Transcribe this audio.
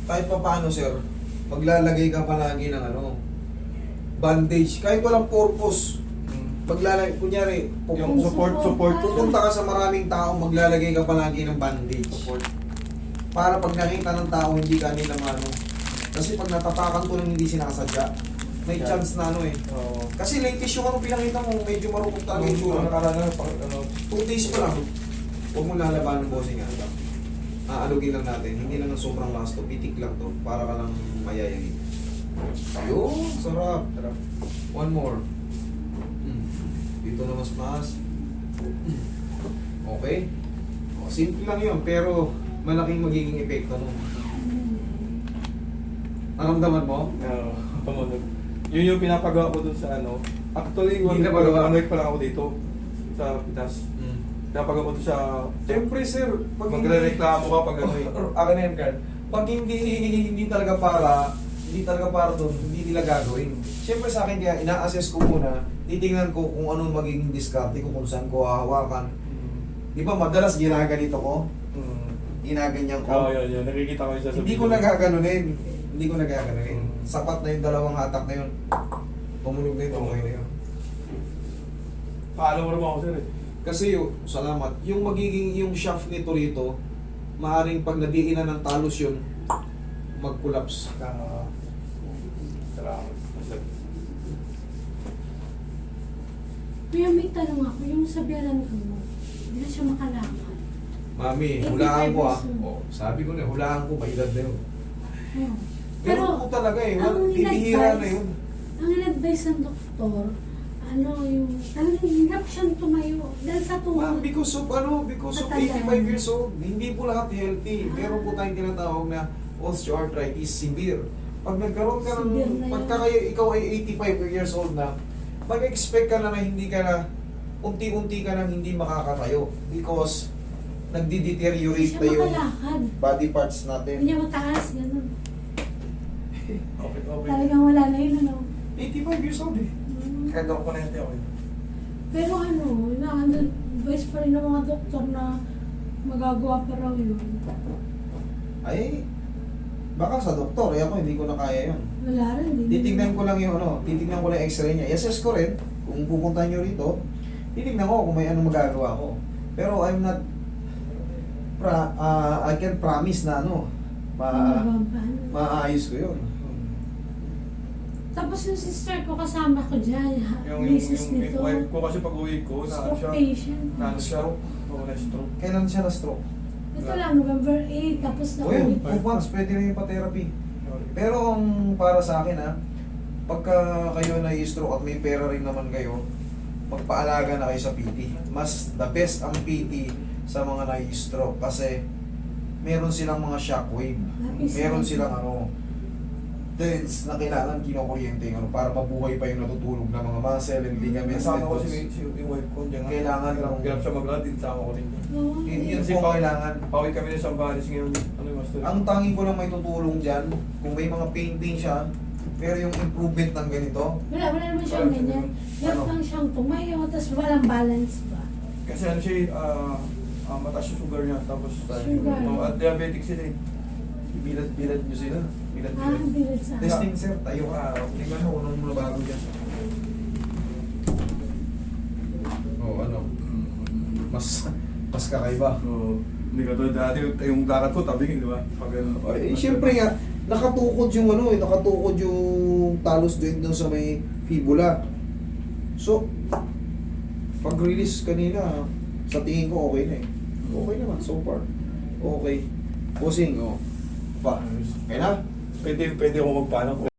kahit pa paano sir, maglalagay ka palagi ng ano, bandage, kahit walang purpose. Maglalagay, kunyari, Yung support. pupunta ka sa maraming tao, maglalagay ka palagi ng bandage. Support. Para pag nakita ng tao, hindi ka nila mano. Kasi pag natapakan ko nang hindi sinasadya, may Yeah. chance na ano eh. Oo. Kasi latest yung ano pinakita mo, medyo marupok talaga yung tsura. Nakaraan na, ano, 2 days pa lang. Huwag mo lalaban ng bossing nga. Aalugin lang natin, hindi lang ng sobrang lakas to, pitik lang to, para ka lang mayayagin. Yun, sarap. sarap. One more. Dito na mas maas. Okay? O, simple lang yun, pero malaking magiging epekto mo. Naramdaman mo? Oo. Yun yung pinapagawa ko dun sa ano. Actually, Hindi na magawa. 1 week pa lang ako dito sa Pitas. Pinapagawa ko dun sa... Siyempre sir, pag Magre-reklamo ka pag ano eh. Akin na yan, Carl. Pag hindi talaga para doon, hindi nila gagawin. Siyempre sa akin kaya ina-assess ko muna, titingnan ko kung anong magiging diskarte ko, kung saan ko hahawakan. Di ba madalas ginaganito ko? Ginaganyan ko. Oo, yun. Nakikita ko yung sasabihin. Hindi ko nagaganunin. Sapat na yung dalawang hatak na yun. Tumunog na yun, okay na yun. Paano mo naman ako sir eh. Kasi salamat, yung magiging yung shaft nito rito, maaring pag nadiinan ng talos yun, mag-collapse. Salamat. Kuya, may tanong ako. Yung sabihan ko mo, hindi na siya makalakad. Mami, 85 hulaan ko ah. years old. Oh, sabi ko na, hulaan ko, may edad na yun. Oh. Pero ako talaga eh, ang bibihira na in-advise- yun. Ang in-advise ng doktor, ano yung, talagang hirap siyang tumayo. Dahil sa Ma'am, tuhod. because of Matanda 85 na. years old, hindi po lahat healthy. Meron po tayong tinatawag na osteoarthritis severe. Pag nagkaroon ka ng, Severe na yun. pagka kayo, ikaw ay 85 years old na, mag-expect ka na hindi ka na, unti-unti ka nang hindi makakatayo. Because, Hindi nagdi-deteriorate siya na yung makalakad. body parts Hindi natin. niya mataas, gano'n. Okay. Talagang wala na yun, ano. 85 years old eh. Kahit ako na hindi okay. Pero ano, advice pa rin ng mga doktor na magagawa pa raw yun. Ay, baka sa doktor, eh ako hindi ko na kaya yun. Wala rin. Titignan ko lang yung titignan ko lang yung x-ray niya. I-assess ko rin, kung pupunta nyo rito, titignan ko kung may anong magagawa ko. Pero I'm not, I can promise na maayos ko yun. Tapos yung sister ko kasama ko dyan, Yung misis nito. wife ko kasi pag uwi ko, na Stroke siya. patient. Na siya. Oo, na-stroke. Kailan siya na-stroke? Ito lang, November 8, tapos na O yun, ulit. 2 months, pwede na yung pa-therapy. Pero ang para sa akin pagka kayo na-stroke at may pera rin naman kayo, magpaalaga na kayo sa PT. Mas the best ang PT sa mga na-stroke kasi meron silang mga shockwave. Meron silang dense na kailangan kinokuryente para mabuhay pa yung natutulog na mga muscle and ligaments. Kasama ko tendons. yung wife ko. Diyan nga. Kailangan lang. Hirap siya maglakad, din sama ko rin. Oo. Yun Kasi po kailangan. Pauwi kami ng Sambales ngayon. Ano yung master? Ang tanging ko lang may tutulong dyan, kung may mga painting siya, pero yung improvement ng ganito, Wala naman siyang ganyan. Hirap lang siyang tumayo, tapos walang balance ba? Kasi ano siya, mataas yung sugar niya. Tapos, Sugar. at diabetic sila eh. bilad nyo sila. Bilid sa Testing sir, tayo ka. Tingnan mo kung anong mga bago dyan. Mas kakaiba. So, hindi ka to dati yung lakad ko, tabi, di ba? Pag ano. Siyempre nga, nakatukod yung talos joint dun sa may fibula. So, pag-release kanina, sa tingin ko okay na eh. Okay naman, so far. Okay. Pusing, pa. Okay na? Pwede ako magpaano.